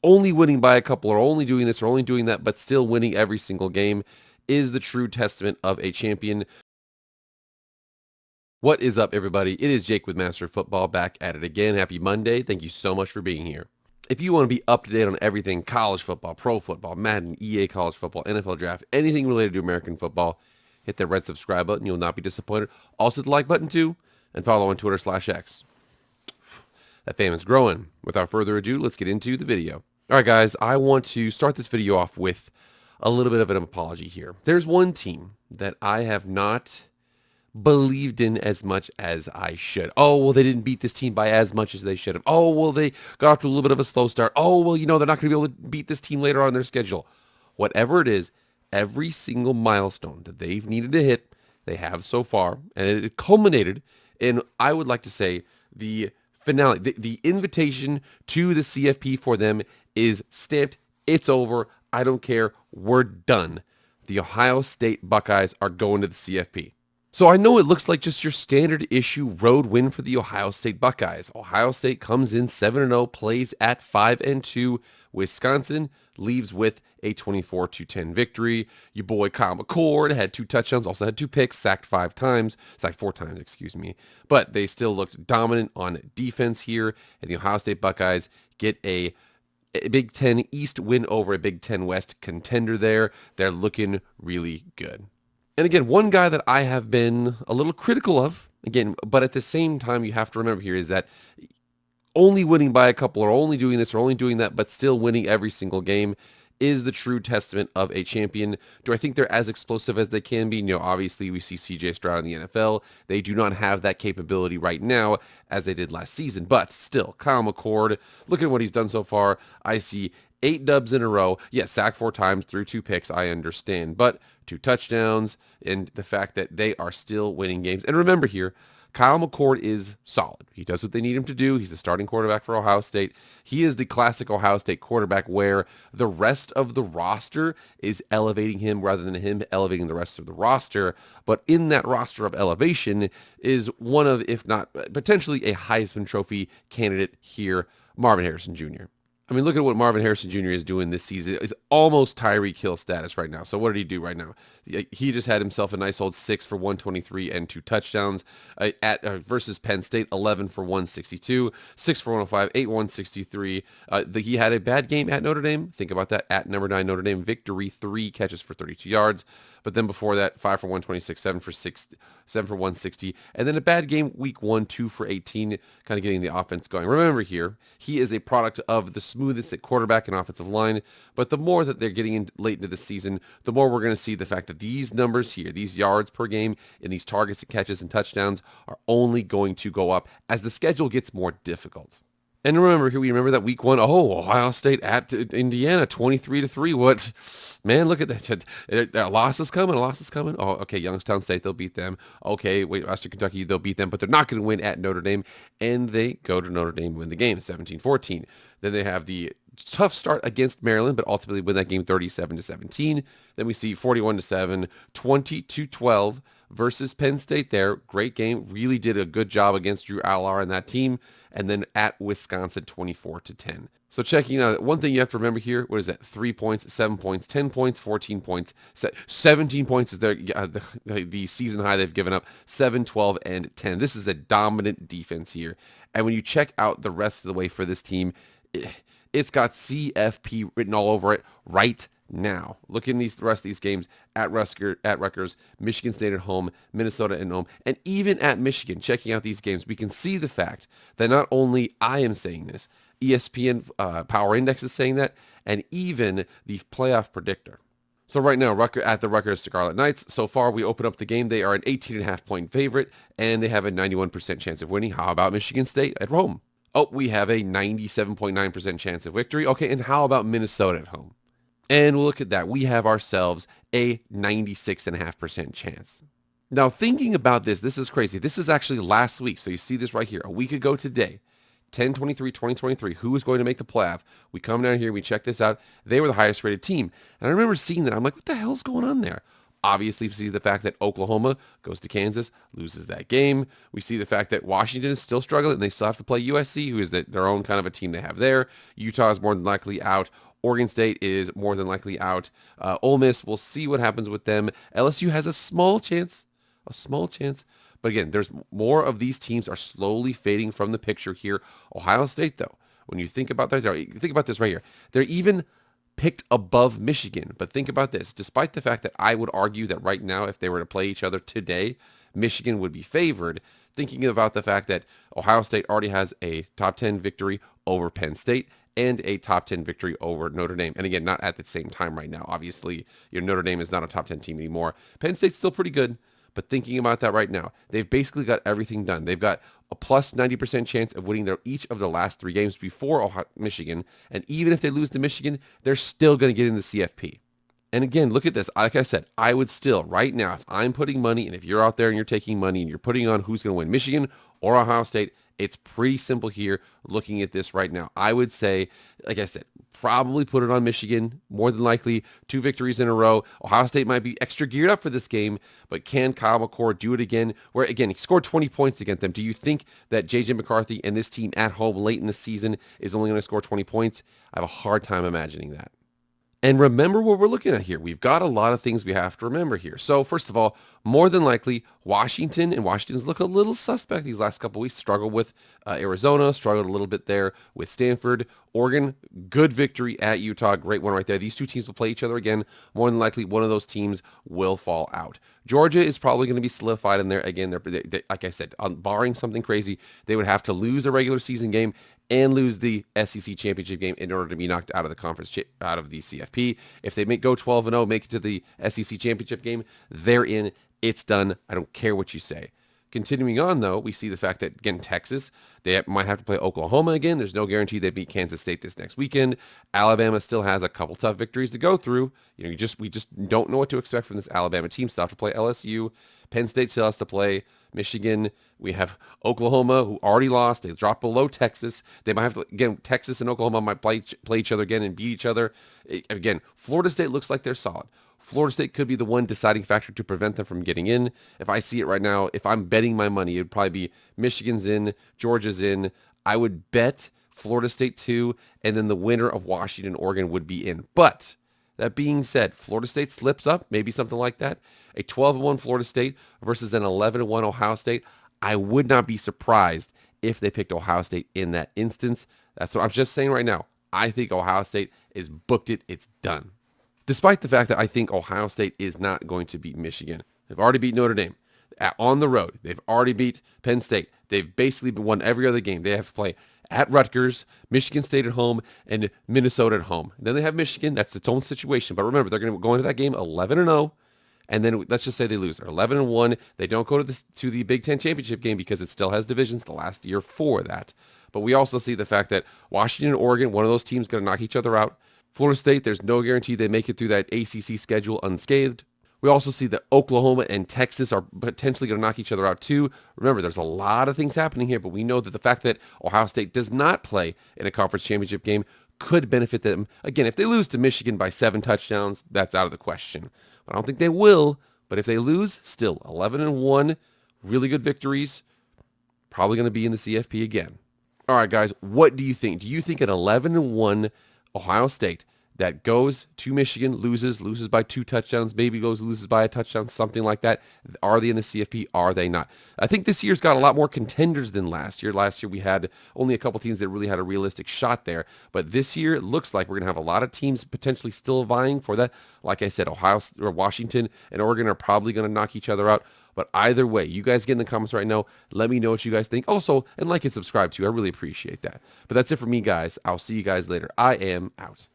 only winning by a couple or only doing this or only doing that, but still winning every single game is the true testament of a champion. What is up, everybody? It is Jake with Master of Football back at it again. Happy Monday. Thank you so much for being here. If you want to be up to date on everything college football, pro football, Madden, EA college football, NFL draft, anything related to American football, hit that red subscribe button. You'll not be disappointed. Also hit the like button too, and follow on Twitter/X. That famine's growing. Without further ado, let's get into the video. All right, guys, I want to start this video off with a little bit of an apology here. There's one team that I have not believed in as much as I should. Oh, well, they didn't beat this team by as much as they should have. Oh, well, they got off to a little bit of a slow start. Oh, well, they're not going to be able to beat this team later on in their schedule. Whatever it is, every single milestone that they've needed to hit, they have so far. And it culminated in, I would like to say, the finale. The invitation to the CFP for them is stamped. It's over. I don't care. We're done. The Ohio State Buckeyes are going to the CFP. So I know it looks like just your standard issue road win for the Ohio State Buckeyes. Ohio State comes in 7-0, plays at 5-2. Wisconsin leaves with a 24-10 victory. Your boy Kyle McCord had 2 touchdowns, also had 2 picks, sacked 4 times, excuse me. But they still looked dominant on defense here, and the Ohio State Buckeyes get a Big Ten East win over a Big Ten West contender there. They're looking really good. And again, one guy that I have been a little critical of, again, but at the same time, you have to remember here is that only winning by a couple or only doing this or only doing that, but still winning every single game is the true testament of a champion. Do I think they're as explosive as they can be? No, obviously we see CJ Stroud in the NFL. They do not have that capability right now as they did last season, but still, Kyle McCord, look at what he's done so far. I see 8 dubs in a row. Yes, sacked 4 times, threw 2 picks, I understand, but 2 touchdowns, and the fact that they are still winning games. And remember here, Kyle McCord is solid. He does what they need him to do. He's the starting quarterback for Ohio State. He is the classic Ohio State quarterback where the rest of the roster is elevating him rather than him elevating the rest of the roster. But in that roster of elevation is one of, if not potentially a Heisman Trophy candidate here, Marvin Harrison Jr. I mean, look at what Marvin Harrison Jr. is doing this season. It's almost Tyreek Hill status right now. So what did he do right now? He just had himself a nice old 6 for 123 and 2 touchdowns versus Penn State, 11 for 162, 6 for 105, 8 163. He had a bad game at Notre Dame. Think about that. At number 9 Notre Dame victory, 3 catches for 32 yards. But then before that, 5 for 126, 7 for 160. And then a bad game week 1, 2 for 18, kind of getting the offense going. Remember here, he is a product of the smoothest at quarterback and offensive line. But the more that they're getting in late into the season, the more we're going to see the fact that these numbers here, these yards per game and these targets and catches and touchdowns are only going to go up as the schedule gets more difficult. And remember here, we remember that week 1, Ohio State at Indiana, 23-3. What, man, look at that. A loss is coming, Oh, okay, Youngstown State, they'll beat them. Okay, wait, Western Kentucky, they'll beat them, but they're not going to win at Notre Dame. And they go to Notre Dame and win the game, 17-14. Then they have the tough start against Maryland, but ultimately win that game 37-17. Then we see 41-7, 20-12 versus Penn State there. Great game. Really did a good job against Drew Allar and that team. And then at Wisconsin, 24-10. So checking out, one thing you have to remember here, what is that? 3 points, 7 points, 10 points, 14 points, 17 points is the season high they've given up, 7, 12, and 10. This is a dominant defense here. And when you check out the rest of the way for this team, it's got CFP written all over it right now. Look in the rest of these games at Rutgers, Michigan State at home, Minnesota at home, and even at Michigan, checking out these games, we can see the fact that not only I am saying this, ESPN Power Index is saying that, and even the playoff predictor. So right now, at the Rutgers Scarlet Knights, so far we open up the game. They are an 18.5 point favorite, and they have a 91% chance of winning. How about Michigan State at home? Oh, we have a 97.9% chance of victory. Okay, and how about Minnesota at home? And we'll look at that. We have ourselves a 96.5% chance. Now, thinking about this is crazy. This is actually last week. So you see this right here. A week ago today, 10/23/2023, who is going to make the playoff? We come down here, we check this out. They were the highest rated team. And I remember seeing that. I'm like, what the hell's going on there? Obviously, we see the fact that Oklahoma goes to Kansas, loses that game. We see the fact that Washington is still struggling, and they still have to play USC, who is their own kind of a team they have there. Utah is more than likely out. Oregon State is more than likely out. Ole Miss, we'll see what happens with them. LSU has a small chance. A small chance. But again, there's more of these teams are slowly fading from the picture here. Ohio State, though, when you think about that, think about this right here. They're even picked above Michigan. But think about this. Despite the fact that I would argue that right now, if they were to play each other today, Michigan would be favored, thinking about the fact that Ohio State already has a top 10 victory over Penn State and a top 10 victory over Notre Dame. And again, not at the same time right now. Obviously, Notre Dame is not a top 10 team anymore. Penn State's still pretty good. But thinking about that right now, they've basically got everything done. They've got a plus 90% chance of winning each of their last 3 games before Michigan. And even if they lose to Michigan, they're still going to get in the CFP. And again, look at this. Like I said, I would still, right now, if I'm putting money, and if you're out there and you're taking money and you're putting on who's going to win Michigan or Ohio State, it's pretty simple here looking at this right now. I would say, like I said, probably put it on Michigan, more than likely 2 victories in a row. Ohio State might be extra geared up for this game, but can Kyle McCord do it again? Where, again, he scored 20 points against them. Do you think that J.J. McCarthy and this team at home late in the season is only going to score 20 points? I have a hard time imagining that. And remember what we're looking at here. We've got a lot of things we have to remember here. So first of all, more than likely, Washington's look a little suspect these last couple weeks. Struggled with Arizona, struggled a little bit there with Stanford. Oregon, good victory at Utah. Great one right there. These 2 teams will play each other again. More than likely, one of those teams will fall out. Georgia is probably going to be solidified in there. Again, they, like I said, barring something crazy, they would have to lose a regular season game and lose the SEC championship game in order to be knocked out of the conference, out of the CFP. If they go 12-0, make it to the SEC championship game, they're in. It's done. I don't care what you say. Continuing on, though, we see the fact that, again, Texas, they might have to play Oklahoma again. There's no guarantee they beat Kansas State this next weekend. Alabama still has a couple tough victories to go through. We just don't know what to expect from this Alabama team. Still have to play LSU. Penn State still has to play Michigan. We have Oklahoma, who already lost. They dropped below Texas. They might have to, again, Texas and Oklahoma might play each other again and beat each other. Again, Florida State looks like they're solid. Florida State could be the one deciding factor to prevent them from getting in. If I see it right now, if I'm betting my money, it would probably be Michigan's in, Georgia's in. I would bet Florida State 2, and then the winner of Washington, Oregon would be in. But that being said, Florida State slips up, maybe something like that. A 12-1 Florida State versus an 11-1 Ohio State. I would not be surprised if they picked Ohio State in that instance. That's what I'm just saying right now. I think Ohio State is booked it. It's done. Despite the fact that I think Ohio State is not going to beat Michigan. They've already beat Notre Dame on the road. They've already beat Penn State. They've basically won every other game. They have to play at Rutgers, Michigan State at home, and Minnesota at home. And then they have Michigan. That's its own situation. But remember, they're going to go into that game 11-0. And then let's just say they lose. They're 11-1. They don't go to the Big Ten championship game because it still has divisions the last year for that. But we also see the fact that Washington and Oregon, one of those teams, going to knock each other out. Florida State, there's no guarantee they make it through that ACC schedule unscathed. We also see that Oklahoma and Texas are potentially going to knock each other out too. Remember, there's a lot of things happening here, but we know that the fact that Ohio State does not play in a conference championship game could benefit them. Again, if they lose to Michigan by 7 touchdowns, that's out of the question. But I don't think they will. But if they lose, still 11-1, really good victories, probably going to be in the CFP again. All right, guys, what do you think? Do you think an 11-1 Ohio State that goes to Michigan, loses by 2 touchdowns, maybe loses by a touchdown, something like that? Are they in the CFP? Are they not? I think this year's got a lot more contenders than last year. Last year we had only a couple teams that really had a realistic shot there. But this year it looks like we're going to have a lot of teams potentially still vying for that. Like I said, Washington and Oregon are probably going to knock each other out. But either way, you guys get in the comments right now. Let me know what you guys think. Also, and like and subscribe too. I really appreciate that. But that's it for me, guys. I'll see you guys later. I am out.